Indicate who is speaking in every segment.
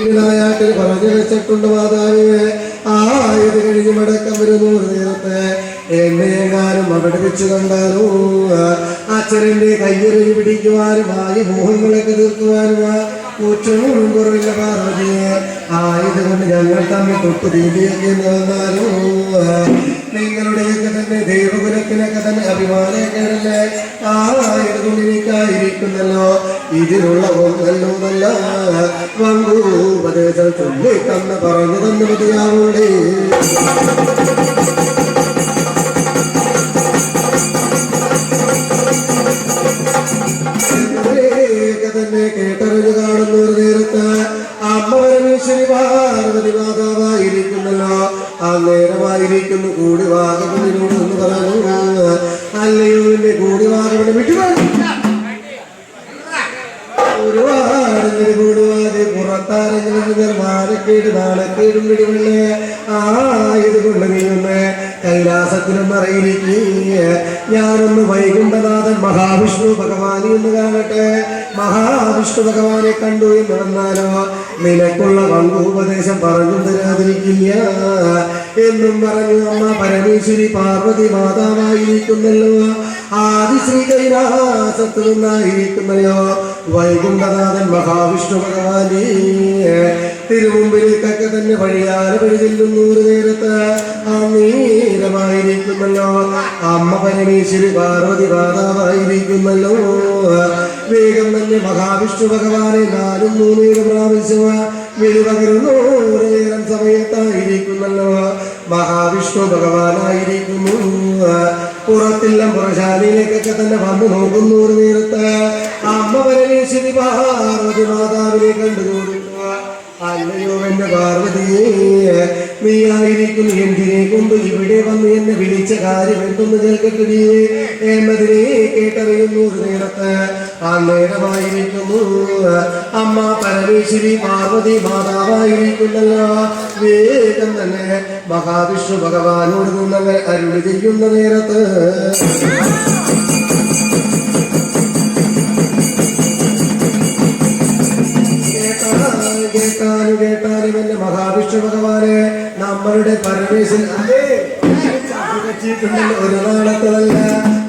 Speaker 1: പള്ളിവില്ലായാട്ടിൽ പറഞ്ഞു വെച്ചിട്ടുണ്ട് മാതാവേ. ഇത് കഴിഞ്ഞ് മടക്കം വരുന്നു നേരത്തെ എന്നെങ്ങാനും അവിടെ വെച്ച് കണ്ടാലോ അച്ഛനെ കയ്യെറിഞ്ഞ് പിടിക്കുവാനും മോഹങ്ങളൊക്കെ തീർക്കുവാനും കുറ്റവും കുറവില്ല പാർവതിയെ. ഇതുകൊണ്ട് ഞങ്ങൾ തമ്മിൽ തൊട്ട് തീണ്ടിയൊക്കെ വന്നാലോ നിങ്ങളുടെയൊക്കെ തന്നെ ദേവകുലത്തിനൊക്കെ തന്നെ അഭിമാനക്കേടല്ലേ. ഇതുകൊണ്ട് എനിക്കായിരിക്കുന്നല്ലോ ഇതിനുള്ള ഒന്നല്ലോ നല്ല വമ്പൂപദേശം ചൊല്ലി തന്ന് പറഞ്ഞു തന്നു മതിയാവൂടെ. തന്നെ കേട്ടറിഞ്ഞു കാണുന്ന ഒരു നേരത്ത് അമ്മ പരമേശ്വരി പാർവതി മാതാവായിരിക്കുന്നല്ലോ. നേരമായിരിക്കുന്നു കൂടിവാകവനോട് എന്ന് പറഞ്ഞു. അല്ലയോ എന്റെ കൂടിവാകവനെ ഒരുപാട് കൂടുവാതെ പുറത്താരെങ്കിലും മാനക്കേട് നാണക്കേടും പിടിവില്ലേ. ഇതുകൊണ്ട് നീ ഒന്ന് കൈലാസത്തിലൊന്നറിയിരിക്കേ. ഞാനൊന്ന് വൈകുണ്ഠനാഥൻ മഹാവിഷ്ണു ഭഗവാനെ ഒന്ന് കാണട്ടെ. മഹാവിഷ്ണു ഭഗവാനെ കണ്ടു എന്ന് വന്നാലോ നിനക്കുള്ള പങ്കുപദേശം പറഞ്ഞു തരാതിരിക്കില്ല എന്നും പറഞ്ഞു അമ്മ പരമേശ്വരി പാർവതി മാതാവായിരിക്കുന്നല്ലോ. ആദിശ്രീ കൈലാസത്തിൽ നിന്നായിരിക്കുന്നല്ലോ വൈകുണ്ഠനാഥൻ മഹാവിഷ്ണു ഭഗവാനെ. തിരുമുമ്പിലേക്കൊക്കെ തന്നെ വഴിയാലെ പിടിചെല്ലുന്നു ഒരു നേരത്ത് നേരമായിരിക്കുന്നല്ലോ അമ്മ പരമേശ്വരി പാർവതി മാതാവായിരിക്കുന്നല്ലോ. വേഗം തന്നെ മഹാവിഷ്ണു ഭഗവാനെ 4-3 പ്രാവശ്യം വെളിപകരുന്നു ഒരു നേരം സമയത്തായിരിക്കുന്നല്ലോ മഹാവിഷ്ണു ഭഗവാനായിരിക്കുന്നു. പുറത്തെല്ലാം പുറശാലയിലേക്കൊക്കെ തന്നെ വന്നു നോക്കുന്നു ഒരു നേരത്ത് അമ്മ പരമേശ്വരി പാർവതി മാതാവിനെ കണ്ടുകൂടുന്നു. അല്ലയോ എന്റെ പാർവതിയെ, നീ ആയിരിക്കുന്നു എന്തിനെ കൊണ്ട് ഇവിടെ വന്ന് എന്നെ വിളിച്ച കാര്യം എന്തൊന്ന് കേൾക്കട്ടെ എന്നതിനെ കേട്ടറിയുന്നു ഒരു നേരത്ത് നേരമായിരിക്കുന്നു അമ്മ പരമേശ്വരി പാർവതി മാതാവായിരിക്കുന്നല്ലോ. വേഗം തന്നെ മഹാവിഷ്ണു ഭഗവാനോട് നിന്നങ്ങനെ അരുളി ചെയ്യുന്ന നേരത്ത് കേട്ടാലും എന്റെ മഹാവിഷ്ണു ഭഗവാനെ നമ്മളുടെ പരമേശ്വരൻ ഒരു നാളത്തതല്ല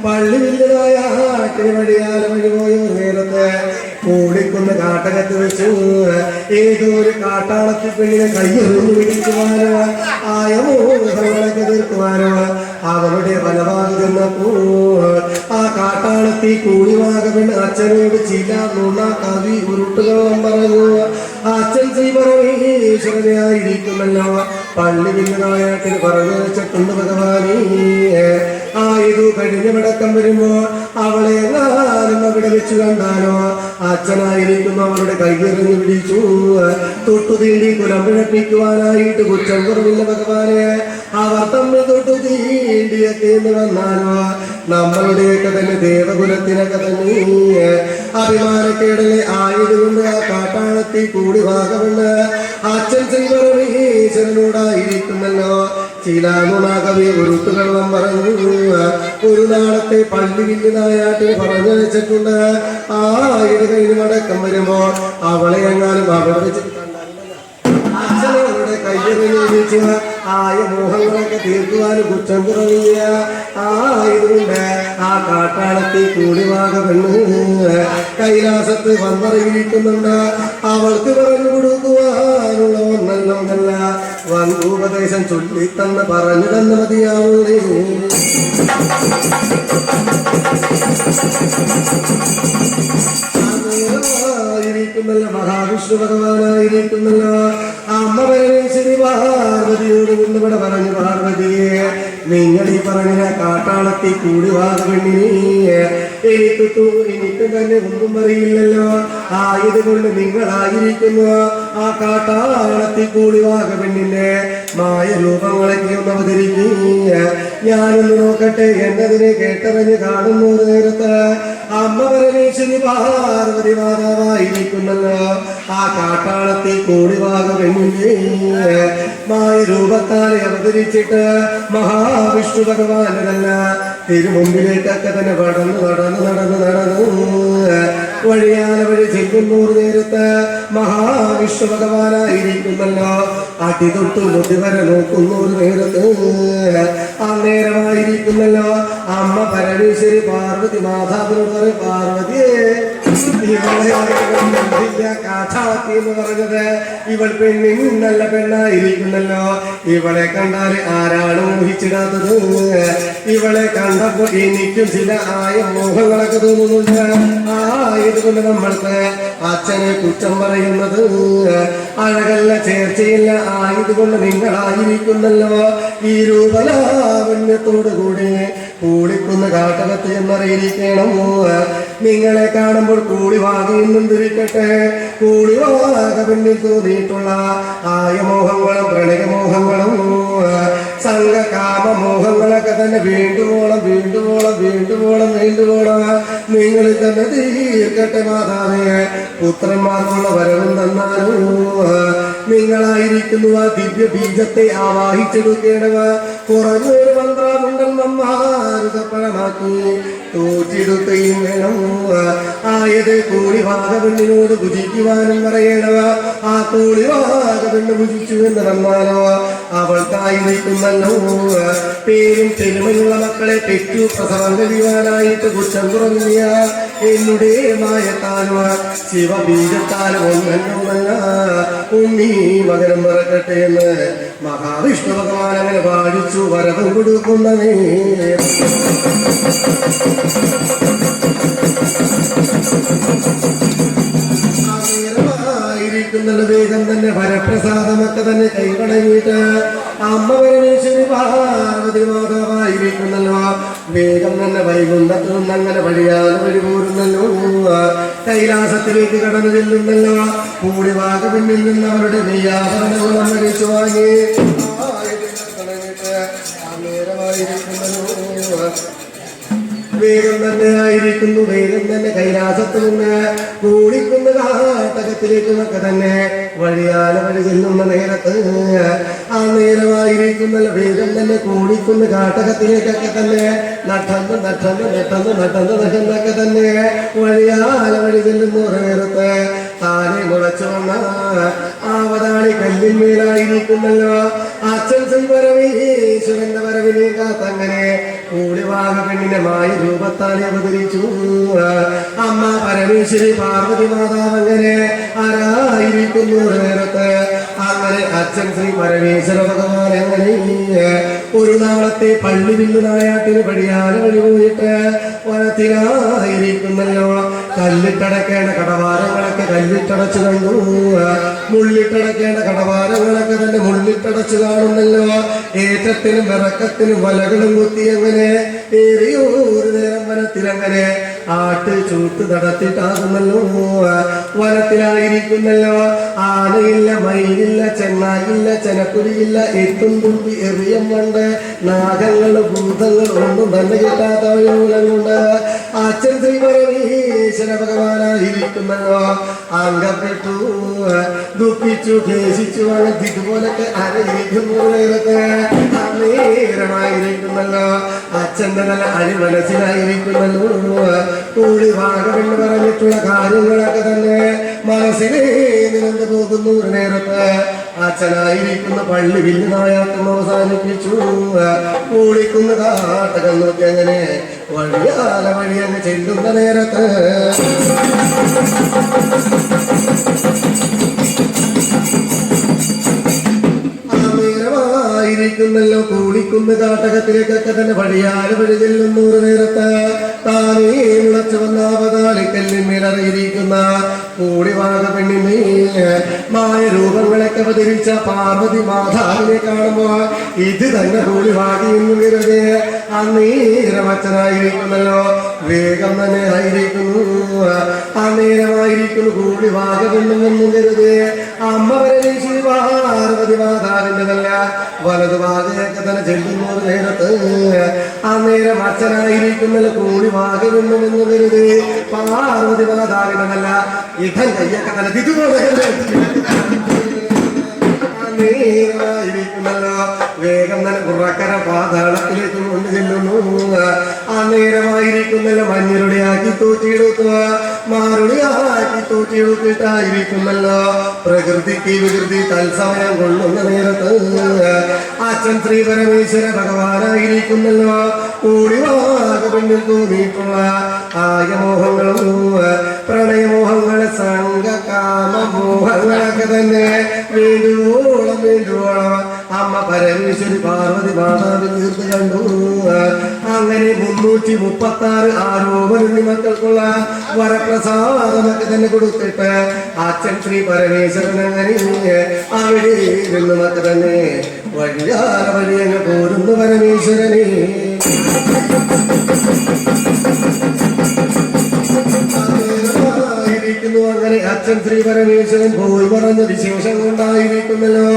Speaker 1: പള്ളി വലുതായ വഴിയാല വഴി പോയ നേരത്തെ കൂടിക്കുന്ന കാട്ടകത്ത് വെച്ചു ഏതോ ഒരു കാട്ടാളത്തി പെണ്ണിനെ കയ്യൊന്നു പിടിക്കുവാനോ മോഹങ്ങളൊക്കെ തീർക്കുവാനോ അവരുടെ വലഭാഗം ചെന്നപ്പോൾ ആ കാട്ടാളത്തി കൂടിവാകവൻ അച്ഛനോട് ചില നുണ കവി ഉരുട്ടുകളും പറഞ്ഞു. അച്ഛൻ ശ്രീ പരമേശ്വരനെ ആയിരിക്കുന്നല്ലോ പള്ളി വില്ലുനായത്തിന് പറഞ്ഞു വെച്ചിട്ടുണ്ട് ഭഗവാനേ. ഇത് കഴിഞ്ഞ മടക്കം വരുമ്പോ അവളെ എങ്ങാനും അവിടെ വെച്ചു കണ്ടാലോ അച്ഛനായിരിക്കുന്നു അവരുടെ കൈയെറിഞ്ഞു പിടിച്ചു തൊട്ടു തീണ്ടി കുലം പിഴപ്പിക്കുവാനായിട്ട് കുറ്റം കുറവില്ല ഭഗവാനെ. അവർ തമ്മിൽ തൊട്ടു തീണ്ടിയൊക്കെ എന്ന് വന്നാലോ നമ്മളുടെയൊക്കെ തന്നെ ദേവകുലത്തിനൊക്കെ തന്നെ അഭിമാനക്കേടലെ ആയതുകൊണ്ട് ആ കാട്ടാളത്തി കൂടി ഭാഗമുണ്ട് അച്ഛൻ ശ്രീ പരമേശ്വരനോടായിരിക്കുന്നല്ലോ ചില നുണകവി ഉരുട്ടുകള്ളം പറഞ്ഞു. ഒരു നാളത്തെ പള്ളി വില്ലുനായാട്ടിന് പറഞ്ഞു വെച്ചിട്ടുണ്ട്. ഇത് കഴിഞ്ഞ് മടക്കം വരുമ്പോ അവളെ എങ്ങാനും അവിടെ വെച്ചിട്ട് അച്ഛനവരുടെ കയ്യെറിഞ്ഞ് മോഹങ്ങളൊക്കെ തീർക്കുവാനും കുറ്റം കുറവില്ല. ഇതുകൊണ്ട് ആ കാട്ടാളത്തി കൂടിവാക പെണ്ണ് കൈലാസത്ത് വന്നറിയിരിക്കുന്നുണ്ട്. അവൾക്ക് പറഞ്ഞു കൊടുക്കുവാനുള്ള ഒന്നല്ല വൻകൂപദേശം ചൊല്ലിത്തന്ന് പറഞ്ഞു തന്ന മതിയാവൂലേ. ായിരിക്കുന്നല്ലോ മഹാവിഷ്ണു ഭഗവാനായിരിക്കുന്നല്ലോ അമ്മ പരമേശ്വരി പാർവതിയോട് ഇവിടെ പറഞ്ഞു പാർവതിയെ നിങ്ങൾ ഈ പറഞ്ഞ കാട്ടാളത്തി കൂടിവാക പെണ്ണിനെ എനിക്ക് തന്നെ ഒന്നും അറിയില്ലല്ലോ. ഇതുകൊണ്ട് നിങ്ങളായിരിക്കുന്നു ആ കാട്ടാളത്തി കൂടിവാക പെണ്ണിന്റെ മായ രൂപങ്ങളൊക്കെ ഒന്ന് അവതരിക്കുക. ഞാനൊന്ന് നോക്കട്ടെ എന്നതിനെ കേട്ടറിഞ്ഞ് കാണുന്ന ഒരു നേരത്ത് അമ്മ പരമേശ്വരി പാർവതി മാതാവായിരിക്കുന്നല്ലോ ആ കാട്ടാളത്തി കൂടിവാക പെണ്ണിന്റെ മായ രൂപത്താലെ അവതരിച്ചിട്ട് മഹാവിഷ്ണു ഭഗവാനല്ല തിരുമുമ്പിലേക്കൊക്കെ തന്നെ നടന്ന് വഴിയാല വഴി ചെല്ലുന്നൂർ നേരത്ത് മഹാവിഷ്ണു ഭഗവാനായിരിക്കുന്നല്ലോ. അടിതൊട്ടു മുതി വരെ നോക്കുന്നൂർ നേരത്ത് അന്നേരമായിരിക്കുന്നല്ലോ അമ്മ പരമേശ്വരി പാർവതി മാതാവിനോട് പറയും, പാർവതിയെ കാഠാത്തി എന്ന് പറഞ്ഞത് ഇവൾ പെണ്ണിൻ നല്ല പെണ്ണായിരിക്കുന്നല്ലോ. ഇവളെ കണ്ടാൽ ആരാണ് മോഹിച്ചിടാത്തത്? ഇവളെ കണ്ടപ്പോൾ എനിക്കും ചില മോഹങ്ങളൊക്കെ തോന്നുന്നുണ്ട്. ആയതുകൊണ്ട് നമ്മൾക്ക് അച്ഛനെ കുറ്റം പറയുന്നത് അഴകല്ല, ചേർച്ചയില്ല. ആയതുകൊണ്ട് നിങ്ങളായിരിക്കുന്നല്ലോ ഈ രൂപലാവണ്യത്തോടു കൂടി കൂടിക്കുന്ന കാട്ടകത്ത് എന്നറിയിരിക്കണം. നിങ്ങളെ കാണുമ്പോൾ കൂടിവാകയെന്നും തിരിക്കട്ടെ. കൂടിവാക പിന്നിൽ തോന്നിയിട്ടുള്ള ആയമോഹങ്ങളും പ്രണയമോഹങ്ങളും സംഘകാമമോഹങ്ങളൊക്കെ തന്നെ വീണ്ടുവോളം നിങ്ങളിൽ തന്നെ തീർക്കട്ടെ മാതാവേ. പുത്രന്മാർക്കുള്ള വരവും തന്നാലും നിങ്ങളായിരിക്കുന്നു ആ ദിവ്യ ബീജത്തെ ആവാഹിച്ചെടുക്കേണ്ടവ. കുറഞ്ഞൊരു മന്ത്രമുണ്ടൽ നമ്മാരുതപ്പഴമാക്കി തോറ്റിടുകയും വേണം. ആയത് കൂടിവാകപ്പെണ്ണിനോട് ഭുജിക്കുവാനും പറയണവ. ആ കൂടിവാകപ്പെണ്ണ് ഭുജിച്ചു എന്ന് വന്നാലോ അവൾക്കായിരിക്കുന്നല്ലോ പേരും തെരുമയുള്ള മക്കളെ പെറ്റു പ്രസവം കഴിയുവാനായിട്ട് കുറ്റം കുറഞ്ഞ എന്നുടേ മായത്താലും ശിവബീജത്താലും ഒന്നല്ല ഉണ്ണി മകരം മറക്കട്ടെ എന്ന് മഹാവിഷ്ണു ഭഗവാൻ അങ്ങനെ പാടിച്ചു വരവും കൊടുക്കുന്നതേ. വേഗം തന്നെ വരപ്രസാദമൊക്കെ തന്നെ കൈവടങ്ങിയിട്ട് അമ്മ പരമേശ്വരി പാർവതി മാതാവായിരിക്കുന്നല്ലോ. വേഗം തന്നെ വൈകുന്നത്ത് നിന്നങ്ങനെ വഴിയാതെ വഴി പോരുന്നല്ലോ. കൈലാസത്തിലേക്ക് കടന്നു ചെല്ലുന്നല്ലോ. കൂടിവാക പിന്നിൽ നിന്ന് അവരുടെ നെയ്യാഭരണങ്ങളും കഴിച്ചു വാങ്ങി നേരമായിരിക്കുന്നല്ലോ. വേഗം തന്നെ ആയിരിക്കുന്നു. വേഗം തന്നെ കൈലാസത്ത് നിന്ന് കൂടിക്കുന്ന കാട്ടകത്തിലേക്കുമൊക്കെ തന്നെ വഴിയാല വഴി ചെല്ലുന്ന നേരത്ത് ആ നേരമായിരിക്കുന്നല്ലോ. വേഗം തന്നെ കൂടിക്കുന്ന കാട്ടകത്തിലേക്കൊക്കെ തന്നെ നടന്നൊക്കെ തന്നെ വഴിയാല വഴി ചെല്ലുന്ന നേരത്ത് താനെ മുളച്ചു വന്ന ആവതാളി കല്ലിന്മേലായിരിക്കുന്നല്ലോ. അച്ഛൻ ശ്രീപരമേശ്വരന്റെ വരവിനെ കാത്തങ്ങനെ കൂടിവാക പെണ്ണിനെ മായ രൂപത്താൽ അവതരിച്ചു. അമ്മ പരമേശ്വരി പാർവതി മാതാവ് അങ്ങനെ ആരായിരിക്കുന്നു നേരത്ത് അങ്ങനെ അച്ഛൻ ശ്രീ പരമേശ്വര ഭഗവാൻ അങ്ങനെ ഒരു നാളത്തെ പള്ളി വില്ലു നായാട്ടിന് പടിയാറ് വഴി പോയിട്ട് വനത്തിലായിരിക്കുന്നല്ലോ. കല്ലിട്ടടക്കേണ്ട കടവാരങ്ങളൊക്കെ കല്ലിട്ടടച്ചു കണ്ടു. മുള്ളിട്ടടക്കേണ്ട കടവാരങ്ങളൊക്കെ തന്നെ മുള്ളിട്ടടച്ചു കാണുന്നല്ലോ. ഏറ്റത്തിനും വിറക്കത്തിനും വലകളും കുത്തി അങ്ങനെ ഏറിയൊരു നേരം വനത്തിലങ്ങനെ ആട്ട് ചൂട്ട് നടത്തിയിട്ടാകുന്നല്ലോ. വനത്തിലായിരിക്കുന്നല്ലോ. ആനയില്ല, മയിലില്ല, ചെന്നായില്ല, ചെനക്കുരിയില്ല, എത്തും തുമ്പി എറിയം കൊണ്ട് നാഗങ്ങൾ ഭൂതങ്ങൾ ഒന്നും തന്നെ കിട്ടാത്ത മൂലം കൊണ്ട് അച്ഛൻ ശ്രീ പരമേശ്വര ഭഗവാനായിരിക്കുന്നല്ലോ. അംഗപ്പെട്ടു, ദുഃഖിച്ചു, ഘേഷിച്ചു, ഇതുപോലൊക്കെ അരയിരിക്കുന്നു നേരത്തെ നേരമായിരിക്കുന്നല്ലോ. അച്ഛൻ്റെ നല്ല അഴിമനസ്സിലായിരിക്കുന്നല്ലോ. കൂടി ഭാഗമെന്ന് പറഞ്ഞിട്ടുള്ള കാര്യങ്ങളൊക്കെ തന്നെ മനസ്സിലേ നിലനിന്ന് പോകുന്നു നേരത്ത് അച്ഛനായിരിക്കുന്ന പള്ളി വില്ലുനായാട്ടം അവസാനിപ്പിച്ചു. കൂടിക്കുന്ന കാട്ടകം നോക്കി അങ്ങനെ വഴിയാല വഴിയങ്ങ് ചെല്ലുന്ന നേരത്ത് ായിരിക്കുന്നല്ലോ. കൂടിക്കുന്ന കാട്ടകത്തിലേക്കൊക്കെ തന്നെ വഴിയാല വഴി ചെല്ലുന്നൂറ് നേരത്ത് താനേ മുളച്ചു വന്ന അവതാളിക്കല്ലിന്മേലറിയിരിക്കുന്ന കൂടിവാക പെണ്ണിന്മേൽ മായ രൂപങ്ങളൊക്കെ അവതരിച്ച പാർവതി മാതാവിനെ കാണുമ്പോൾ ഇത് തന്നെ കൂടിവാകി എന്ന് വെറുതെ അന്നേരം അച്ഛനായിരിക്കുന്നല്ലോ. വേഗം തന്നെ ആയിരിക്കുന്നു. അന്നേരമായിരിക്കുന്നു കൂടിവാക പെണ്ണെന്നും കരുതേ അമ്മ പരമേശ്വരി പാർവതി മാതാവിന്റെ നല്ല വലതുഭാഗയൊക്കെ തന്നെ ചെല്ലുന്ന നേരത്ത് അന്നേരം അച്ഛനായിരിക്കുന്നല്ലോ. കൂടിവാക പെണ്ണെന്ന് കരുതേ പാർവതി മാതാവിന്റെ നല്ല ഇടം കയ്യൊക്കെ തന്നെ നേരമായിരിക്കുന്നല്ലോ. വേഗം തന്നെ പുറക്കര പാതാളത്തിലേക്ക് കൊണ്ടു ചെല്ലുന്നു. തൂറ്റിയെടുത്തിട്ടായിരിക്കുന്നല്ലോ പ്രകൃതിക്ക് വികൃതി തത്സമയം കൊള്ളുന്ന നേരത്ത് അച്ഛൻ ശ്രീ പരമേശ്വര ഭഗവാനായിരിക്കുന്നല്ലോ കൂടിവാക പിന്നിൽ തോന്നിയിട്ടുള്ള ആയമോഹങ്ങളും പ്രണയമോഹങ്ങളെ സംഘകാമമോഹങ്ങളൊക്കെ തന്നെ വേണ്ടുവോളം അമ്മ പരമേശ്വരി പാർവതി മാതാവ് തീർത്ത് കണ്ടു. അങ്ങനെ 336 ആരോപണി മക്കൾക്കുള്ള വരപ്രസാദമൊക്കെ തന്നെ കൊടുത്തിട്ട് അച്ഛൻ ശ്രീ പരമേശ്വരൻ അങ്ങനെ അവിടെ നിന്നുമൊക്കെ തന്നെ വഴിയങ്ങ് പോരുന്നു പരമേശ്വരനെ. അങ്ങനെ അച്ഛൻ ശ്രീ പരമേശ്വരൻ പോയി പറഞ്ഞ വിശേഷം കൊണ്ടായിരിക്കുന്നല്ലോ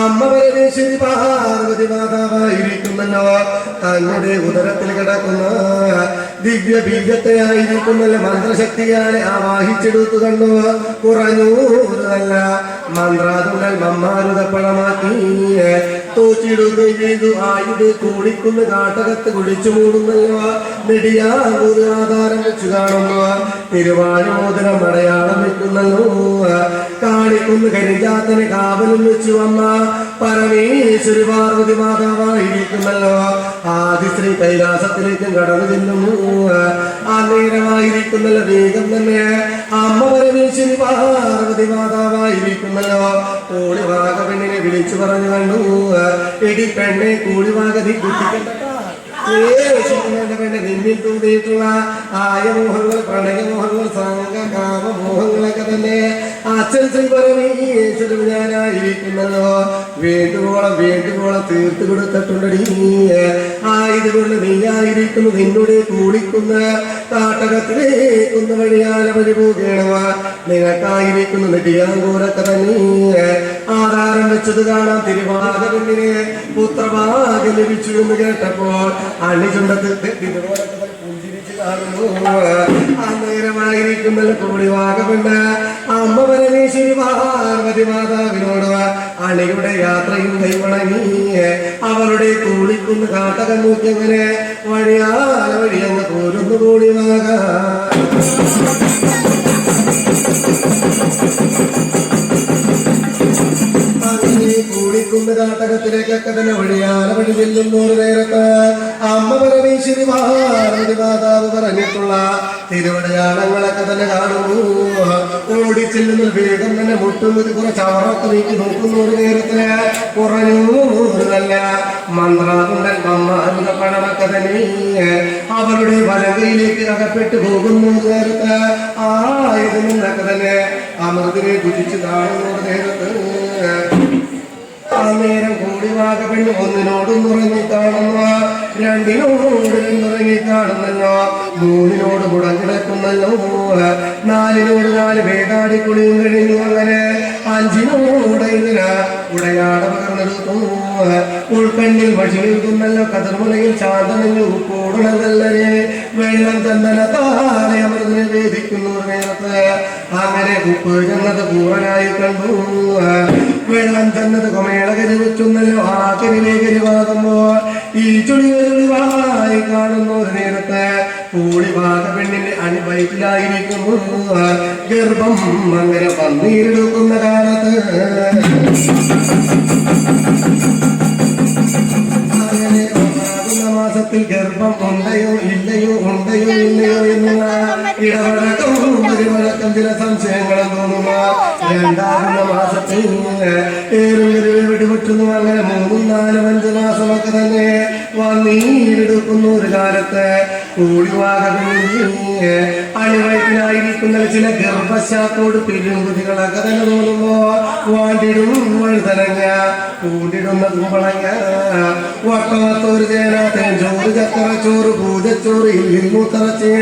Speaker 1: അമ്മ പരമേശ്വരി പാർവതി മാതാവായിരിക്കുന്നല്ലോ തങ്ങളുടെ ഉദരത്തിൽ കിടക്കുന്ന ദിവ്യ ബീജത്തെ ആയിരിക്കുന്നല്ലോ മന്ത്രശക്തിയാലെ ആവാഹിച്ചെടുത്തു കണ്ടു കുറഞ്ഞൂതല്ല മന്ത്രാതുങ്ങൾ മമ്മാരുതപ്പണമാക്കി തോച്ചിടുകയും ചെയ്തു. ആയുധ കൂടിക്കുന്ന കാട്ടകത്ത് കുടിച്ചു മൂടുന്നല്ലോ നെടിയാകൂർ ആധാരം വെച്ചു കാണുന്നു തിരുവാഴിമോദനം അടയാളം വെക്കുന്നല്ലോ കാണിക്കുന്ന കരിജാത്തനെ കാവലും വെച്ചു വന്ന പരമേശ്വരി പാർവതി മാതാവായിരിക്കുന്നല്ലോ ആദിശ്രീ കൈലാസത്തിലേക്കും കടന്നു ചെല്ലുന്നു. ആ നേരമായിരിക്കുന്നല്ലോ വേഗം തന്നെ അമ്മ പരമേശ്വരി പാർവതി മാതാവായിരിക്കുന്നല്ലോ കൂളിവാക പെണ്ണിനെ വിളിച്ചു പറഞ്ഞു കണ്ടു എടി പെണ്ണെ കൂളിവാകതി കുട്ടിക്കണ്ട പെണ്ണെ നിന്നിൽ തൂതിയിട്ടുള്ള ആയമോഹങ്ങൾ പ്രണയമോഹങ്ങൾ സംഘകാമമോഹങ്ങളൊക്കെ തന്നെ അച്ഛൻ ശ്രീ പരമേശ്വരൻ ഞാനായിരിക്കുന്നല്ലോ വേണ്ടുവോളം തീർത്തു കൊടുത്തിട്ടുണ്ടടി. ആയതുകൊണ്ട് നീയായിരിക്കുന്നു നിന്നോട് കൂടിക്കുന്ന കാട്ടകത്തിലേക്കുന്ന വഴിയാല വഴി പോകേണവ നിനക്കായിരിക്കുന്നു നെടിയാങ്കൂരൊക്കെ തന്നെ ആധാരം വെച്ചത് കാണാൻ തിരുവാക പെണ്ണിനെ പുത്രഭാഗ്യം ലഭിച്ചു എന്ന് കേട്ടപ്പോൾ അണിചുണ്ടത്ത് പുഞ്ചിരിച്ച് കാണുന്നു. അന്നേരമായിരിക്കുന്നല്ലോ കൂടിവാക പെണ്ണ് അമ്മ പരമേശ്വരി പാർവതി മാതാവിനോട് അണിയുടെ യാത്രയും കൈവണങ്ങി അവളുടെ കൂടിക്കുന്ന കാട്ടകം നോക്കി അങ്ങനെ വഴിയാല വഴിയങ്ങ് പോരുന്നു കൂടിവാക. കൂടിക്കുന്ന കാട്ടകത്തിലേക്കൊക്കെ തന്നെ വഴിയാല വഴി ചെല്ലുന്ന ഒരു നേരത്ത് അമ്മ പരമേശ്വരി പാർവതി മാതാവ് പറഞ്ഞിട്ടുള്ള തിരുവടയാളങ്ങളൊക്കെ തന്നെ കാണുന്നു. ഓടിച്ചെല്ലുന്ന വേഗം തന്നെ മുട്ടുന്നത് കുറച്ച് അവറൊക്കെ നീക്കി നോക്കുന്ന ഒരു നേരത്തിന് കുറഞ്ഞൂതല്ല മന്ത്രാകുണ്ടൻ അമ്മാരുടെ പണമൊക്കെ തന്നെ അവരുടെ വലകയിലേക്ക് അകപ്പെട്ടു പോകുന്ന ഒരു നേരത്ത് ആയതിൽ നിന്നൊക്കെ തന്നെ അമൃതിനെ കുതിച്ച് കാണുന്ന ഒരു നേരത്ത് ആ നേരം കൂടിവാക പെണ്ണ് ഒന്നിനോടും ഉറങ്ങി കാണുന്ന രണ്ടിനോടുറങ്ങി കാണുന്നല്ലോ മൂന്നിനോട് മുടങ്ങിടക്കുന്നല്ലോ നാലിനോട് 4 വേഗാടി കുളിയും കഴിഞ്ഞു. അങ്ങനെ 5നോട് ഇതിന് ഉടയാട പകർന്നെടുക്കുന്നു. ഉൾക്കണ്ണിൽ വഴി നിൽക്കുന്നല്ലോ കതിർമുലയിൽ ചാന്തനഞ്ഞു കൂടുന്നതല്ലേ വെള്ളം ചന്ദന താനെ അമൃതിനെ വേദിക്കുന്നു നേരത്ത് അങ്ങനെ ഉപ്പ് ചെന്നത് പൂവനായി കണ്ടു. വെള്ളം ചെന്നത് കൊമേളകരി വെക്കുന്നല്ലോ ആ കരിവാകുമ്പോൾ ഈ ചുളിവായി കാണുന്ന ഒരു നേരത്ത് കൂടിവാക പെണ്ണിന്റെ അണിവയറ്റിലായിരിക്കുന്നു ഗർഭം അങ്ങനെ പന്നീരെടുക്കുന്ന കാലത്ത് മാസത്തിൽ ഗർഭം ഉണ്ടയോ ഇല്ലയോ എന്നുള്ള ഇടവഴക്കം ചില സംശയങ്ങളും തോന്നുക. 2ാമത്തെ മാസത്തിൽ വിടുപെട്ടുന്നു. അങ്ങനെ 3, 4, 5 മാസമൊക്കെ തന്നെ വന്നീരെടുക്കുന്ന ഒരു കാലത്ത് കൂടിവാക അണിവയറ്റിലായിരിക്കുന്ന ചില ഗർഭശാത്തോട് പെരുങ്കുതികളൊക്കെ തന്നെ തോന്നുമ്പോ വാണ്ടിടും വഴുതനങ്ങ കൂടിടുന്ന കുമ്പളങ്ങ വട്ടമത്തോര് ചേനാത്തേൻ ചോറ് ചക്കറച്ചോറ് പൂജച്ചോറ് ഇല്ലിൽ മൂത്തറച്ച്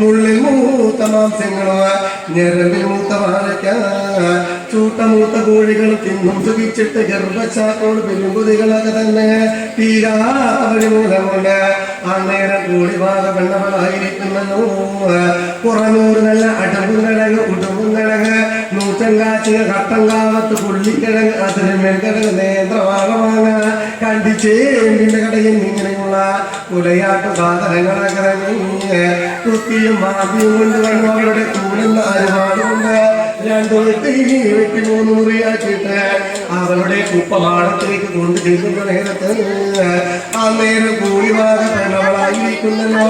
Speaker 1: മുള്ളിൽ മൂത്ത മാംസങ്ങളോ ഞരമ്പിൽ മൂത്ത വാഴയ്ക്ക ചൂട്ടമൂത്ത കോഴികൾ തിന്നും സുഖിച്ചിട്ട് ഗർഭശാത്തോട് പെരുങ്കുതികളൊക്കെ തന്നെ തീരാത്ത വഴി മൂലമുണ്ട് അന്നേരം കൂടിവാക പെണ്ണവളായിരിക്കുന്നല്ലോ കുറഞ്ഞൂറ് നല്ല അടവും കിഴങ്ങ് ഉടവും കിഴങ്ങ് നൂറ്റങ്കാച്ചിയ കട്ടങ്കാവത്ത് പുള്ളിക്കിഴങ്ങ് അതിന് മെൽക്കിഴങ്ങ് നേന്ത്രവാകമാങ്ങ കണ്ടിച്ചേണ്ടിന്റെ കടയിൽ ഇങ്ങനെയുള്ള കുലയാട്ട് സാധനങ്ങളൊക്കെ കുത്തിയും മാതിയും കൊണ്ടുവന്നു അവരുടെ കൂടുന്ന ഒരുപാടുകൊണ്ട് രണ്ടു വെട്ടി 3 മുറിയാക്കിയിട്ട് അവരുടെ കുപ്പമാടത്തേക്ക് കൊണ്ടു ചെല്ലുന്ന നേരത്ത് അന്നേരം കൂടിവാക പെണ്ണവളായിരിക്കുന്നല്ലോ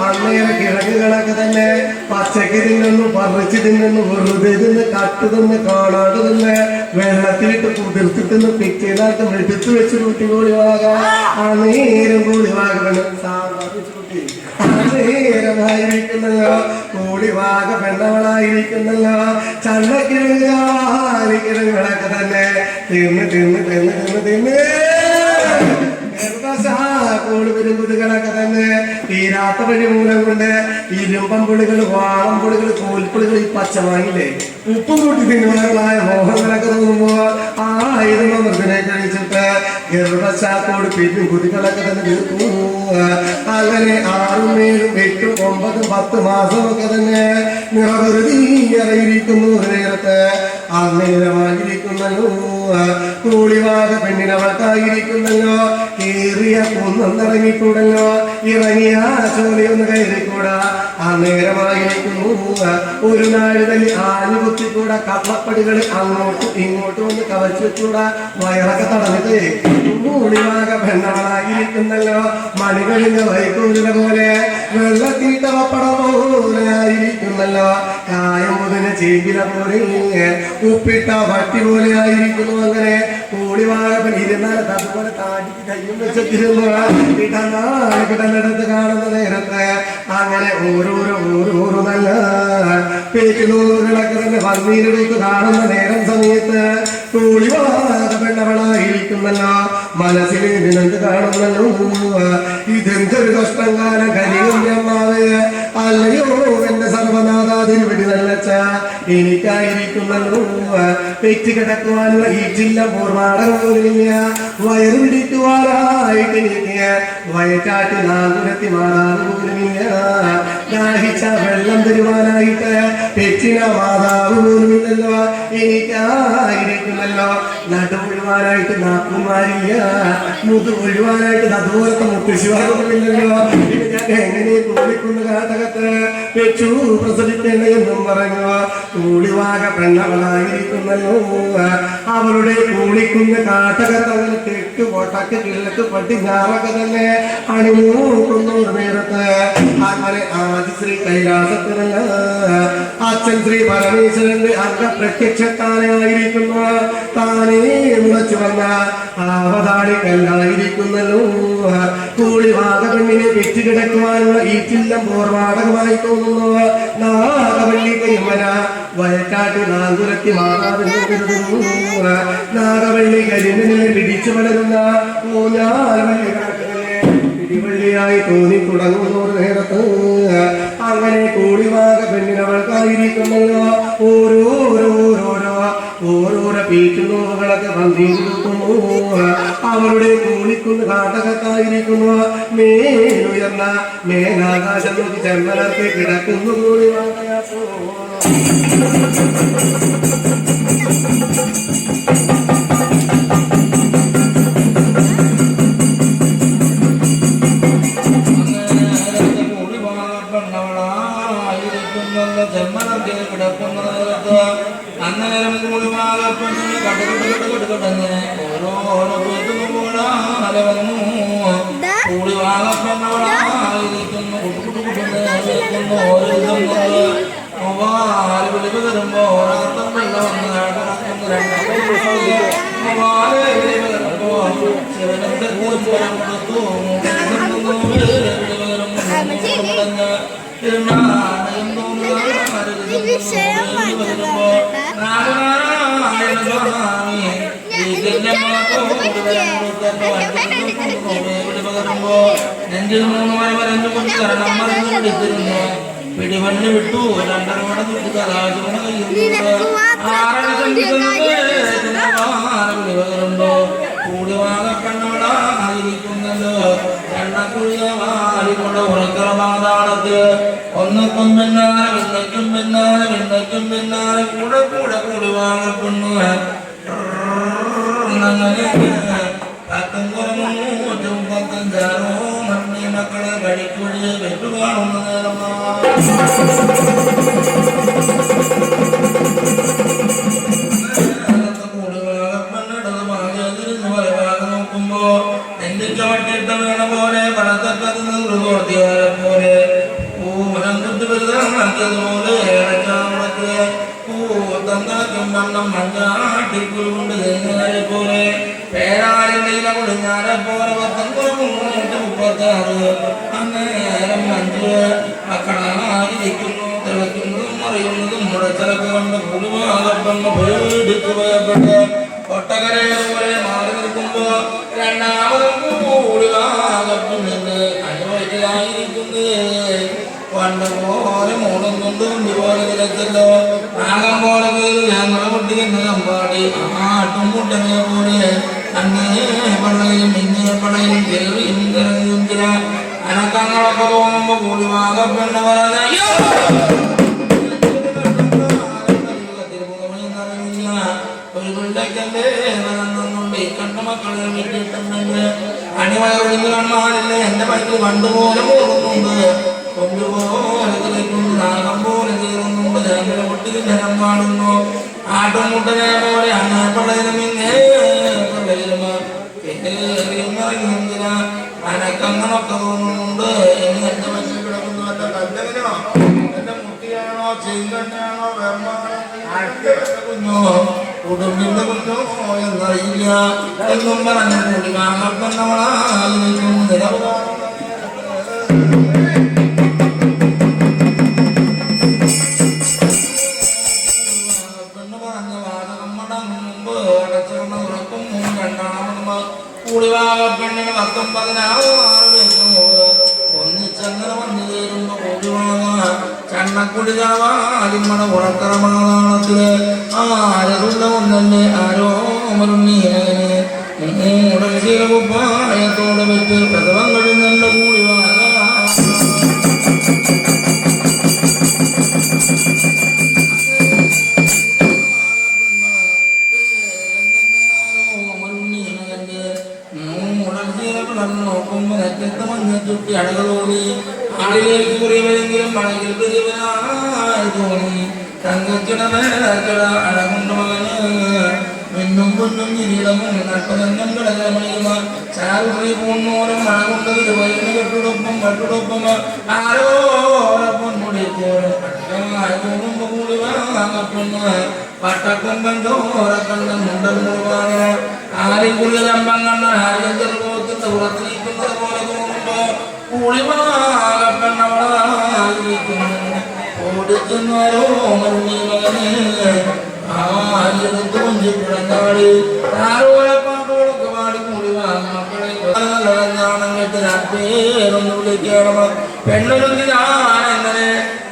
Speaker 1: അന്നേരം കിഴങ്ങുകളൊക്കെ തന്നെ പച്ചക്ക് തിന്നു പറിച്ച് തിന്നു വെറുതെ തിന്ന് കട്ട് തിന്ന് കാണാതെ തിന്ന് വെള്ളത്തിലിട്ട് കുതിർത്തിട്ട് പിറ്റേനാൾക്ക് എടുത്തു വെച്ച് കുട്ടി കൂടിവാക അന്നേരം കൂടിവാക നേരമായിരിക്കുന്നല്ലോ കൂടിവാക പെണ്ണവളായിരിക്കുന്നല്ലോ ചള്ളക്കിഴങ്ങുകളൊക്കെ തന്നെ തിന്ന് കൂടുപുരുകുതുകളൊക്കെ തന്നെ തീരാത്ത വഴി മൂലം കൊണ്ട് ഇരുമ്പമ്പുളികൾ വാളംപുളികൾ കോൽപ്പുളികൾ ഈ പച്ചമാങ്ങില്ലേ ഉപ്പും കൂട്ടി തിന്നുവാനുള്ള മോഹങ്ങളൊക്കെ തോന്നുമ്പോ ഇരുമ്പ മൃഗനെ കഴിച്ചിട്ട് ഗർഭശാക്കോട് പിന്നും കുതികളൊക്കെ തന്നെ തീർക്കും അങ്ങനെ 6, 7, 8, 9, 10 മാസമൊക്കെ തന്നെ നിറവൃതിയിരിക്കുന്നു നേരത്ത് അന്നേരമായിരിക്കുന്നല്ലോ കൂളിവാക പെണ്ണിനവൾക്കായിരിക്കുന്നല്ലോ ഏറിയ കുന്നിറങ്ങിക്കൂടല്ലോ ഇറങ്ങിയ ചോലയൊന്ന് കയറിക്കൂടാ അന്നേരമായിരിക്കുന്നു ഒരു നാട് തന്നെ ആഞ്ഞുകുത്തിക്കൂടാ കള്ളപ്പടികൾ അങ്ങോട്ടും ഇങ്ങോട്ടും ഒന്ന് കവച്ചു വെച്ചൂടാ വയറൊക്കെ തടഞ്ഞിട്ട് കൂളിവാക പെണ്ണവളായിരിക്കുന്നല്ലോ മണികളിന്റെ വൈക്കൂലിന പോലെ വെള്ളത്തീട്ട പപ്പടം പോലെ ആയിരിക്കുന്നല്ലോ കായം മുതല് ചേമ്പില പോലെ ഉപ്പിട്ട വട്ടി പോലെ ആയിരിക്കുന്നു അങ്ങനെ കൂടിവാകപ്പൻ ഇരുന്നാൽ അതുപോലെ താടിക്ക് കയ്യും വെച്ചിരുന്നു കിടന്നിടത്ത് കാണുന്ന നേരത്ത് അങ്ങനെ ഓരോരോ നല്ല പേറ്റുനൂറുകളൊക്കെ തന്നെ വന്നീരെടുത്ത് കാണുന്ന നേരം സമയത്ത് കൂടിവാക പെണ്ണവളായിരിക്കുന്നല്ലോ മനസ്സിൽ ഇതിനെന്ത് കാണുന്നല്ലോ ഇതെന്തൊരു കഷ്ടം കാലം കരിയമ്മാവ് അല്ലയോ എന്റെ സർവനാഥാതിന് വെടി നല്ലച്ച എനിക്കായിരിക്കുന്നല്ലോ പെറ്റ് കിടക്കുവാനുള്ള ഈ ജില്ല പൂർവാടകമില്ല വയറ് പിടിക്കുവാനായിട്ട് എനിക്ക് വയറ്റാട്ട് നാകുരത്തി മാറാൻ പോലുമില്ല ദാഹിച്ച വെള്ളം തരുവാനായിട്ട് പെറ്റിന മാതാവ് പോലുമില്ലല്ലോ എനിക്കായിരിക്കുന്നല്ലോ നടുവൊഴുവാനായിട്ട് നാക്കുമാരില്ല മുതു ഒഴുവാനായിട്ട് അതുപോലത്തെ മുത്തുശിവാറുമില്ലല്ലോ ഇത് ഞാൻ എങ്ങനെ കൂടിക്കുന്ന കാട്ടകത്ത് പെറ്റു പ്രസവിക്കേണ്ടതെന്നും പറഞ്ഞു കൂടിവാക പെണ്ണവളായിരിക്കുന്നല്ലോ അവളുടെ കൂടിക്കുന്ന കാട്ടകത്ത് അവന് തെക്ക് പൊട്ടക്ക് കിഴക്ക് പട്ടിഞ്ഞാറൊക്കെ തന്നെ അണിമൂക്കുന്നു നേരത്ത് അങ്ങനെ ആദിശ്രീ കൈലാസത്തിനല്ല അച്ഛൻ ശ്രീ പരമേശ്വരന്റെ അംഗപ്രത്യക്ഷത്താനായിരിക്കുന്നു താനേ മുളച്ചു വന്ന അവതാളിക്കല്ലായിരിക്കുന്നല്ലോ കൂളിവാക പെണ്ണിനെ വിറ്റ് കിടക്കുവാനുള്ള ഈ ചില്ലം പൂർവാടകമായി തോന്നുന്നു നാഗവള്ളി കരിമല വയറ്റാട്ടി നാങ്കുലത്തി മാതാവെന്ന് കരുതുന്നു നാഗവള്ളി കരിമനെ പിടിച്ചു വളരുന്ന ഊഞ്ഞാൽവള്ളി പിടിവള്ളിയായി തോന്നി തുടങ്ങുന്ന നേരത്ത് അങ്ങനെ കൂടിവാക പെണ്ണിനവൾക്കായിരിക്കുന്നല്ലോ ഓരോരോ പീറ്റുനോവുകളൊക്കെ വന്നിരിക്കുന്നു അവളുടെ കൂളിക്കുന്ന കാട്ടകത്തായിരിക്കുന്നു മേലുയർന്ന മേലാകാശം നോക്കി ചെമ്മലർക്ക് കിടക്കുന്നു കൂടിവാകയാപ്പോ
Speaker 2: അന്നേരം കൂടിവാകപ്പെണ്ണിന് കട്ടുകെട്ടുകെട്ടുകെട്ടുകെട്ടെന്ന് ഓരോരോ പേറ്റുമ്പോഴാലെ വന്നു കൂടിവാകപ്പെണ്ണവളായിരിക്കുന്നു കുട്ടുകുട്ടുകുട്ടുന്നു ഓരോ മൊബാല് വിളിവ് തരുമ്പോ ഓരോരുത്തർ വെള്ളം വന്ന് കിടക്കുന്നു മൊബാല് വിളിവ് തരുമ്പോ ശിവനത്തെ കൂൽപ്പരം കൊടുത്തു നെഞ്ചിൽ 3 മണി വരഞ്ഞു കൊണ്ട് തരണം മറന്നു പിടിച്ചിരുന്നു പിടിവണ്ണി വിട്ടു 2 മണി തൊട്ട് കലാശുമണ കഴിയുന്നുണ്ടോ കൂടിവാക കണ്ണവളായിരിക്കുന്നല്ലോ എണ്ണക്കുഴിയ വഴിക്ക് വഴിയെ വെറ്റു കാണുന്ന നേരമാ നോക്കുമ്പോ എന്റെ ചവിട്ടിട്ട വീണ പോലെ വളർത്തക്കത് പോലെ പൂരം കുട്ടി വലുതാക്കിയതുപോലെ പൂത്തന്നാക്കും വണ്ണം മഞ്ഞാട്ടിക്കുളുകൊണ്ട് തേങ്ങാരെ പോലെ പേരാളിന്റെ ഇല കൊടിഞ്ഞാരെ പോലെ 36 അന്നേരം മഞ്ച് മക്കളായിരിക്കുന്നു തിളക്കുന്നതും മറിയുന്നതും മുടച്ചിലൊക്കെ കൊണ്ട് പുതുമാകപ്പെന്ന് പേടിച്ചു പോയപ്പെട്ട് ഒട്ടകരയെ പോലെ മാറി നിൽക്കുമ്പോ രണ്ടാമതും കൂടി ആകപ്പെന്ന് അനുഭവിച്ചതായിരിക്കുന്നേ പണ്ട് പോലെ മൂടം കൊണ്ട് പോലെ നിലച്ചല്ലോ ആകം പോലെ ഞങ്ങളെ പൊട്ടിക്കുന്ന കമ്പാടി ആട്ടും മുട്ടനെ പോലെ അങ്ങേ പള്ളയിലും ഇങ്ങേ പള്ളയിലും ചെറിയും ചെറിയും ചില അനക്കങ്ങളൊക്കെ തോന്നുമ്പോ കൂടി ആകപ്പെന്ന് പറഞ്ഞ ഒരു പിള്ളക്കല്ലേ വന്നുകൊണ്ട് കണ്ട മക്കളെ വീട്ടിട്ടുണ്ടെങ്കിൽ അണിവയൊഴിഞ്ഞ് കാണാനില്ല എന്റെ പൈക്ക് പണ്ടുപോലെ പോകുന്നുണ്ട് കൊണ്ടുപോലെ തിളയ്ക്കുന്നു നാഗം പോലെ തീരുന്നുണ്ട് ഞങ്ങളെ കുട്ടിക്ക് ജനം കാണുന്നു ആട്ടുമുട്ടനെ പോലെ അങ്ങേ പള്ളയിലും ഇങ്ങേ പള്ളയിലും ഇറങ്ങിയ അനക്കങ്ങളൊക്കെ തോന്നുന്നുണ്ട് ഇനി എന്റെ പൈക്ക് കിടക്കുന്നു എന്റെ കല്ലകനോ എന്റെ മുട്ടിയാണോ ചെങ്കണ്ണാണോ കുഞ്ഞോ കുടുംബിന്റെ കുഞ്ഞോ എന്നറിയില്ല എന്നും പറഞ്ഞു കൂടി വാങ്ങപ്പെടുന്നവളായിരിക്കും പറഞ്ഞ വാതകം മടങ്ങും മുമ്പ് അടച്ചിരുന്ന ഉറക്കും കൂടിവാകപ്പെണ്ണിന് 19 ഒന്നിച്ചങ്ങനെ വന്നു കയറുമ്പോ കൂടിവാങ്ങ ചണ്ണക്കുടി ചാവാലിമ്മണ ഉറക്കറമാണത്തില് ആരുള്ള ഒന്നല്ലേ ആരോ മരുണ്ണീനകന് ഉടൽശീലകുപ്പായത്തോടെ വെച്ച് പ്രസവം കഴിഞ്ഞല്ല കൂടിവാങ്ങ നോക്കുമ്പോ നെറ്റത്തെ മഞ്ഞ ചുട്ടി അടകളോടി ആളിലേക്ക് കുറിയവരെങ്കിലും മഴയിൽ പ്രിയവനായി തോന്നി തങ്കച്ചിട മേലച്ചിട അടകൊണ്ട് മകന് മിന്നും പൊന്നും കിരീടമും നട്ടതങ്ങം കിടകമണിയുമ ചാറുറി പൂന്നോരം മഴ കൊണ്ടത് വയലിന് കെട്ടുടൊപ്പം ആരോരൊപ്പം മുടിക്കോറും പട്ടമായി പോകുമ്പോ കൂടി വാങ്ങപ്പെടുന്നു പട്ടക്കൊമ്പൻ ചോരക്കണ്ണൻ മുണ്ടൽ ആരും കുളിരമ്പം കണ്ട ആരും ചെറുപോത്തിന്റെ ഉറത്തിരിക്കുന്നത് പോലെ തോന്നുമ്പോ കൂളിമാകപ്പെണ്ണവളായിരിക്കുന്നു ഓടിക്കുന്നവരോ മരുണി മകന് ആരെടുത്ത് കൊഞ്ചി കിടന്നാടി ആരോരപ്പാട്ടുകളൊക്കെ പാടി കൂടി മക്കളെ ഞാണം കേട്ട് രാത്രിയൊന്ന് വിളിക്കണം പെണ്ണൊരുങ്ങി ഞാനെങ്ങനെ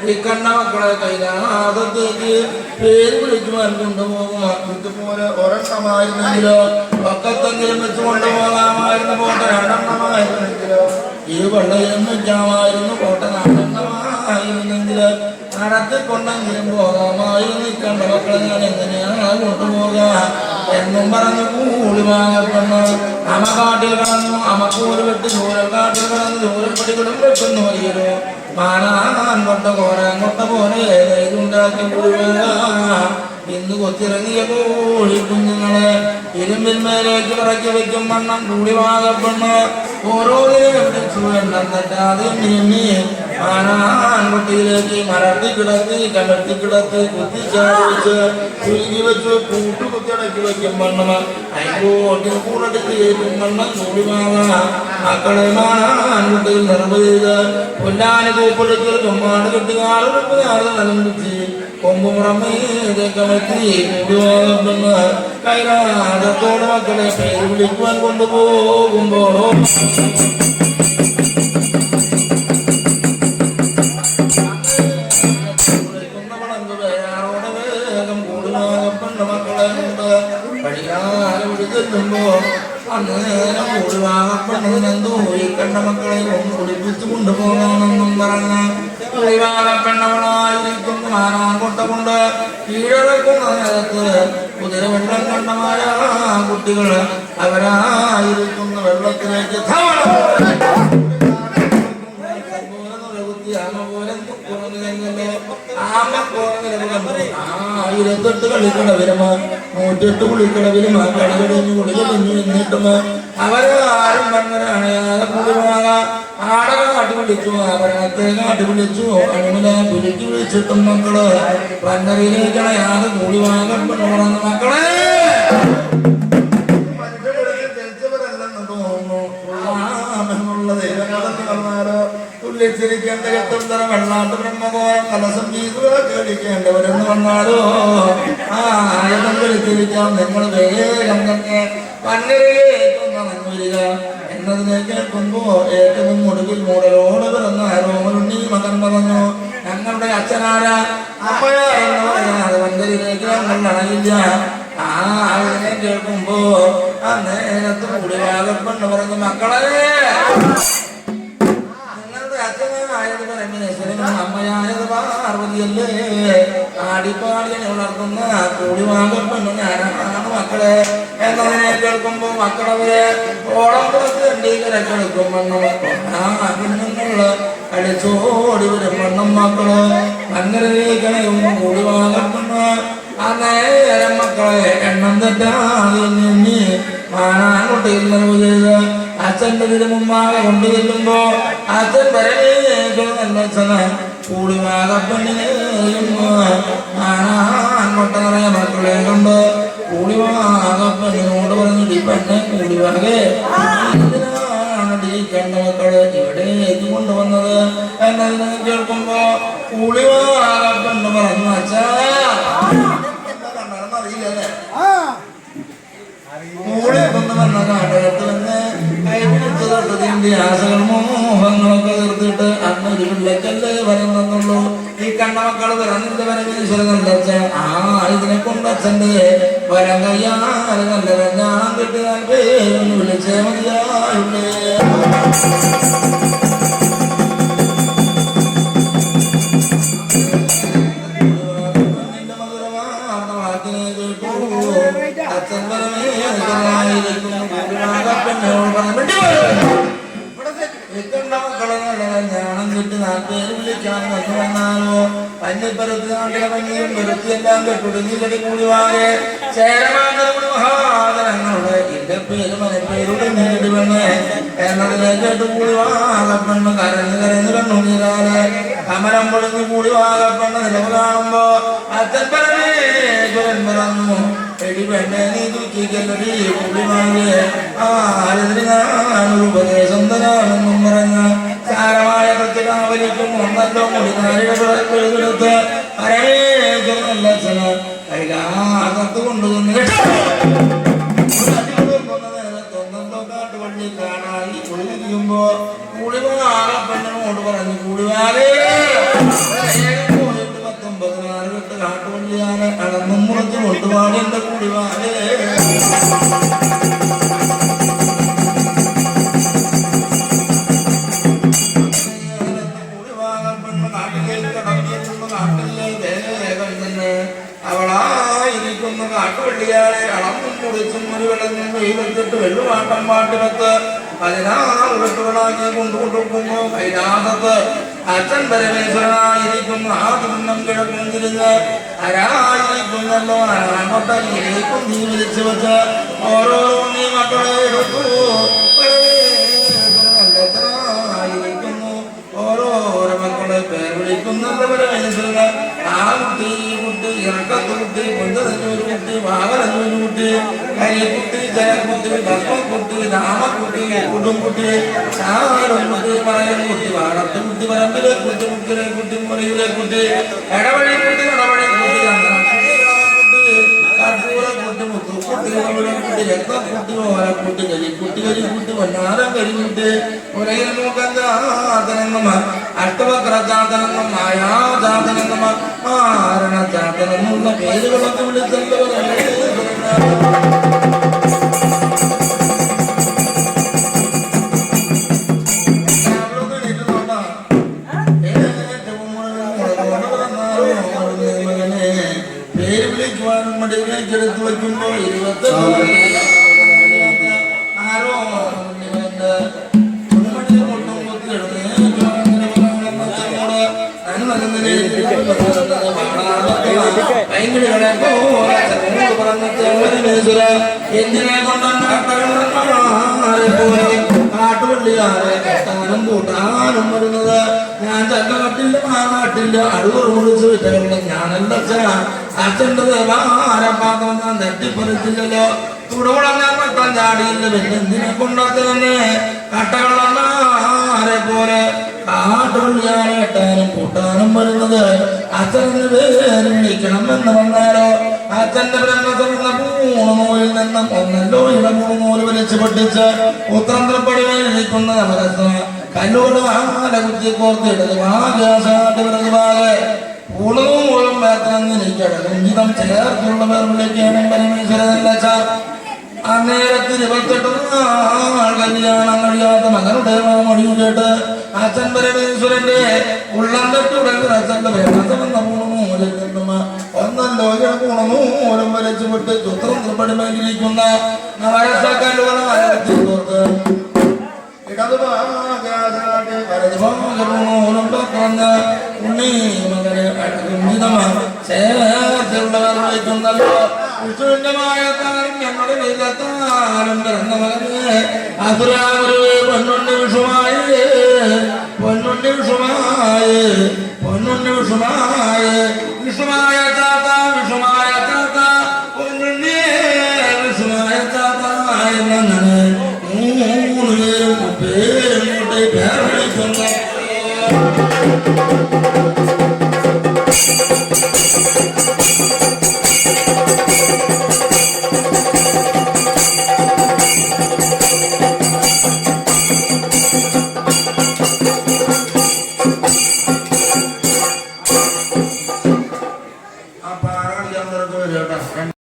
Speaker 2: ഈ കണ്ണ മക്കളെ കൈലാസത്തേക്ക് പേര് വിളിച്ചു കൊണ്ടുപോകും ഇതുപോലെ ഒരെണ്ണമായിരുന്നെങ്കിലോ ഒക്കത്തെങ്കിലും വെച്ച് കൊണ്ടുപോകാമായിരുന്നു കോട്ട രണ്ടെണ്ണമായിരുന്നെങ്കിലോ ഈ പള്ളയിലും വെച്ചാമായിരുന്നു കോട്ട നാലെണ്ണമായിരുന്നെങ്കില് നടത്തിക്കൊണ്ടെങ്കിലും പോകാമായിരുന്നു കണ്ട മക്കളെ ഞാൻ എങ്ങനെയാണ് കൊണ്ടുപോകാം എന്നും പറഞ്ഞു കൂടി വാങ്ങപ്പെടുന്നു അമ കാട്ടിൽ കടന്നു അമക്കൂര് വെട്ടി ചൂരൽ കാട്ടിൽ കടന്ന് ചൂരൽ പടികളും വെക്കുന്നു വയ്യരോ മാനാൻ കൊട്ട കോരാൻ കൊട്ട പോലെ ഇതുണ്ടാക്കി ഇന്ന് കൊത്തിറങ്ങിയ കോഴി കുഞ്ഞുങ്ങളെ ഇരുമ്പിൽ മേലേക്ക് ഇറക്കി വെക്കും വണ്ണം കൂടി വാങ്ങപ്പെടുന്നു ഓരോന്നിനും ചൂരണ്ടെന്നിട്ടാതെ നീങ്ങി ആനാൻകുട്ടിയിലേക്ക് മരത്തി കിടത്തി കമഴ്ത്തി കിടത്തി കുത്തിച്ചാടിച്ച് കുരുങ്ങി വെച്ച് കൂട്ടു കുത്തിടക്കി വെക്കും വണ്ണം അയൽക്കോട്ടിൽ കൂടടിച്ച് കയറ്റും വണ്ണം കൂടി വാങ്ങ മക്കളെ ആൺകുട്ടിയിൽ നിറവ് ചെയ്ത് കൊല്ലാന് കൂപ്പിടിച്ച് ചുമ്മാട് കെട്ടുകാളും നൽകിച്ച് കൊമ്പുറമേതൊക്കെ വെത്തി കൂടിവാങ്ങപ്പെടുന്ന കൈലാസത്തോട് മക്കളെ പേര് വിളിക്കുവാൻ കൊണ്ടുപോകുമ്പോ അന്നേരം കൂടിവാങ്ങപ്പെടുന്നതിനെന്തോ ഈ കണ്ട മക്കളെ ഒന്ന് കുളിപ്പിച്ചു കൊണ്ടുപോകാമെന്നും പറഞ്ഞ് കുളിവാങ്ങപ്പെണ്ണവളായിരിക്കുന്നു മാനാൻ കൊട്ട കൊണ്ട് കീഴടക്കുന്ന നേരത്ത് കുതിര വെള്ളം കണ്ടമായ കുട്ടികൾ അവരായിരിക്കുന്ന വെള്ളത്തിലേക്ക് ഇരുപത്തെട്ട് കളിക്കടവിലും 108 കുളിക്കടവിലും കളികടിഞ്ഞു കുളികടിഞ്ഞു എന്നിട്ടും അവര് ആരും അങ്ങനെയാണ് കുളിമാകാം ആടക കാട്ടി വിളിച്ചു അവരണത്തെ കാട്ടി വിളിച്ചു അണിമിനെ കുലുക്കി വിളിച്ചിട്ടും മക്കള് പന്നരിയിലേക്കാണ് യാതൊരു കൂടിവാകം പറഞ്ഞു മക്കളെ തുള്ളിച്ചിരിക്കേണ്ട എട്ടുന്തര വെള്ളാട്ട് ബ്രഹ്മകോരം കലസം വീതുകളെ കേളിക്കേണ്ടവരെന്ന് വന്നാലോ ആയുധം വിളിച്ചിരിക്കാം നിങ്ങൾ വേഗം തന്നെ പന്നരിയിലേക്കൊന്ന് വരിക എന്നതിനെ കേൾക്കുമ്പോ ഏറ്റവും ഒടുവിൽ മൂടലോട് പിറന്ന ആരോമലുണ്ണി മകൻ പറഞ്ഞു ഞങ്ങളുടെ അച്ഛനാരാ അമ്മയാരെന്ന് പറയാതെ പന്നരിയിലേക്ക് ഞങ്ങൾ അണയില്ല ആയുധനെ കേൾക്കുമ്പോ ആ നേരത്ത് കൂടിയാകപ്പെന്ന് പറഞ്ഞു മക്കളെ അച്ഛനായത് പരമേശ്വരനും അമ്മയായത് പാർവതിയല്ലേ ആടിപ്പാടിയെ വളർത്തുന്ന കൂടിവാകപ്പെന്ന് ഞാനാണ് മക്കളെ എന്നതിനെ കേൾക്കുമ്പോ മക്കളവരെ ഓളം പുറത്ത് കണ്ടീകരക്കെടുക്കും മണ്ണം കുഞ്ഞുങ്ങൾ അടിച്ചോടി വരും മണ്ണം മക്കള് അങ്ങനെയും കൂടിവാകപ്പെന്ന് ആ നേരം മക്കളെ എണ്ണം തെറ്റാതെ എണ്ണി മാനാൻകുട്ടിയിൽ നിറവ് ചെയ്ത് അച്ഛൻ്റെ തിരുമുമ്പാകെ കൊണ്ടു ചെല്ലുമ്പോ അച്ഛൻ വരവേച്ചന് കൂടിവാകപ്പെണ്ണിനെയും മാനാൻകൊട്ട നിറയെ മക്കളെ കൊണ്ട് കൂടിവാകപ്പെണ്ണിനോട് പറഞ്ഞിട്ട് പെണ്ണെ കൂടിവാകെ കണ്ട മക്കള് ഇവിടേക്ക് കൊണ്ടുവന്നത് എന്നതിനെ കേൾക്കുമ്പോ കൂടിവാകപ്പെണ്ണ് പറഞ്ഞു അച്ഛാ അറിയില്ലല്ലേ കൂടെ വന്ന കാട്ടകത്ത് വന്ന് കൈപിടിച്ച് തൊട്ടതിന്റെ ആശകൾ മോഹങ്ങളൊക്കെ തീർത്തിട്ട് അന്നൊരു പിള്ളക്കല്ലേ പറയുന്നുള്ളൂ ഈ കണ്ണ മക്കള് പറഞ്ഞിട്ട് പരമേശ്വരനല്ല അച്ഛൻ ഇതിനെ കൊണ്ടച്ഛന്റെ വരം കയ്യാറ് നല്ല ഞാൻ കിട്ടിയാൽ പേരൊന്ന് വിളിച്ചേ മതിയായുള്ളേ ഞാനും കിട്ടി 4 പേര് വിളിക്കാൻ വന്നു വന്നാലോ പഞ്ഞിപ്പരത്ത് നാട്ടിലെ പഞ്ഞിയും വെറുത്തിയെല്ലാം കെട്ടുടുങ്ങിയിലടി കൂടിവാകെ ചേരമാരുടെ മഹാദരങ്ങളുടെ എന്റെ പേര് മനപ്പേരുടെ നേടി പെണ്ണ് എന്നതിനെ കേട്ട് കൂടിവാകപ്പെണ്ണ് കരഞ്ഞു കരഞ്ഞു കണ്ണുനീരാലെ കമരം പൊളിഞ്ഞു കൂടിവാകപ്പെണ്ണ് നിലവ് കാണുമ്പോ അച്ഛൻ പരമേശ്വരൻ പറഞ്ഞു എടി പെണ്ണെ നീ ദുഃഖിക്കല്ലടി കൂടിവാകെ ആരതിന് ഞാനൊരു ഉപദേശം തരാമെന്നും പറഞ്ഞ സാരമായ പ്രത്യേകാവലിക്കും ഒന്നല്ലോ മുടിനാരികളെടുത്ത് പരമേശ്വരനല്ല അച്ഛന് കൈകാകത്ത് കൊണ്ടുവന്ന് നേരത്തൊന്നല്ലോ കാട്ടുവള്ളി കാണായി കുളിക്കുമ്പോ കൂടിവാകപ്പെണ്ണനോട് പറഞ്ഞു കൂടിവാകെ 19 കെട്ട് കാട്ടുവള്ളിയാണ് അളന്നും മുറച്ച് കൊണ്ടുപാടി എന്റെ കൂടിവാകെ അവളായിരിക്കുന്ന കാട്ടുവള്ളിയാളെ അളന്നും കുടിച്ചും ഒരു വെള്ളത്തിൽ വെയിലത്തിട്ട് വെള്ളുമാട്ടം പാട്ടിനത്ത് 16 വെട്ടുകളാക്കി കൊണ്ടുകൊടുക്കുമ്പോ കൈലാസത്ത് അച്ഛൻ പരമേശ്വരനായിരിക്കുന്ന ആ തുന്നം കിഴക്കും തിരിഞ്ഞ് ആരായിരിക്കുന്നല്ലോ അങ്ങോട്ടേക്കും നീ വിളിച്ചു വെച്ച് ഓരോ നീ മക്കളെ എടുത്തു പരമേശ്വരനായിരിക്കുന്നു ഓരോരോ മക്കളെ പേർ വിളിക്കുന്നുണ്ട് പരമേശ്വരന് ആ കുട്ടി ഈ കുട്ടി ഇറക്കത്ത് കുട്ടി പൊന്തനൊരു കുട്ടി വാകനൊരു കുട്ടി കരിക്കുട്ടി ജലക്കുട്ടി ഭസ്മക്കുട്ടി രാമക്കുട്ടി കുടുംകുട്ടി ചാരക്കുട്ടി പറയൻ കുട്ടി വാടത്ത് കുട്ടി പറമ്പിലെ കുട്ടി മുക്കിലെ കുട്ടി മുറിയിലെ കുട്ടി ഇടവഴി കുട്ടി നടവഴി കുട്ടി കർപ്പൂരക്കുട്ടി മുത്തുക്കുട്ടി കുട്ടി രക്തക്കുട്ടി ഓരക്കുട്ടി കരിക്കുട്ടി കരിക്കുട്ടി വന്നാരം കരിക്കുട്ടി ഒരയിൽ മൂക്കഞ്ചാതനെന്നും അഷ്ടവക്രജാതനെന്നും മായാജാതനെന്നും മാരണജാതനെന്നുള്ള പേരുകളൊക്കെ വിളിച്ചല്ലോ പേര് വിളിക്കുവാനും മടിയിലേക്കെടുത്ത് വയ്ക്കുമ്പോ 20 ആരോ ഭയങ്കരകളെ പോലെ എന്തിനെ കൊണ്ടാരെ പോലെ കാട്ടുപള്ളിയാരെ കെട്ടാനും കൂട്ടാനും വരുന്നത് ഞാൻ ചക്കട്ടില്ല മാനാട്ടില്ല അടുവർ മുറിച്ച് വിറ്റകളുടെ ഞാനല്ല അച്ഛൻ്റെ ആരപ്പാത്രം ഞാൻ നെട്ടിപ്പറിച്ചില്ലല്ലോ ചുടുകുളം ഞാൻ പത്താൻ ചാടിയില്ല പിന്നെന്തിനെ കൊണ്ടൊക്കെ തന്നെ കട്ടകളാരെ പോലെ കാട്ടുപള്ളിയാരെ കെട്ടാനും കൂട്ടാനും വരുന്നത് അച്ഛൻ്റെ പേര് വിളിക്കണം എന്ന് വന്നാലോ അച്ഛന്റെ ബ്രഹ്മത്തിലുള്ള പൂണുനൂലിൽ നിന്നും ഒന്നല്ലോ ഇടമൂന്നൂല് വലിച്ചു പൊട്ടിച്ച് ഉത്തരപടിമേലിരിക്കുന്ന നവരത്ന കല്ലൂട് ആല കുത്തി കോർത്തിടത് വാഗാശാട്ട് വിറകുവാകെ പൂണുനൂലും വേത്തനിരിക്കണം ചേർത്തുള്ള പേർ വിളിക്കണം പരമേശ്വരനല്ല അന്നേരത്തിന് 28 നാൾ കല്യാണം കഴിയാത്ത മകനുടെ മൊഴിയും കേട്ട് അച്ഛൻ പരമേശ്വരന്റെ ഉള്ളം തട്ടുടങ്ങി അച്ഛന്റെ വേണമെന്ന പൂണുനൂലിൽ നിന്നും ഒന്നല്ലോ പൂണുനൂലും വലിച്ചു വിട്ട് ഉത്തരപടിമേലിരിക്കുന്ന നവരസക്കല്ലുകളോർത്ത് ഉണ്ണി മകന് ചേർത്തുള്ളവർ വിളിക്കുന്നല്ലോ വിശുദ്ധമായ ഞങ്ങളുടെ വീരത്താലും പിറന്ന മകന് അസുരാവരുവേ പൊന്നുണ്ണി വിഷുമായി പൊന്നുണ്ണി വിഷുമായി പൊന്നുണ്ണി വിഷുമായി വിഷുമായ ചാത്ത വിഷുമായ ചാത്ത പൊന്നുണ്ണി വിഷുമായ ചാത്ത എന്നങ്ങനെ 3 പേരും പേർ വിളിക്കുന്നു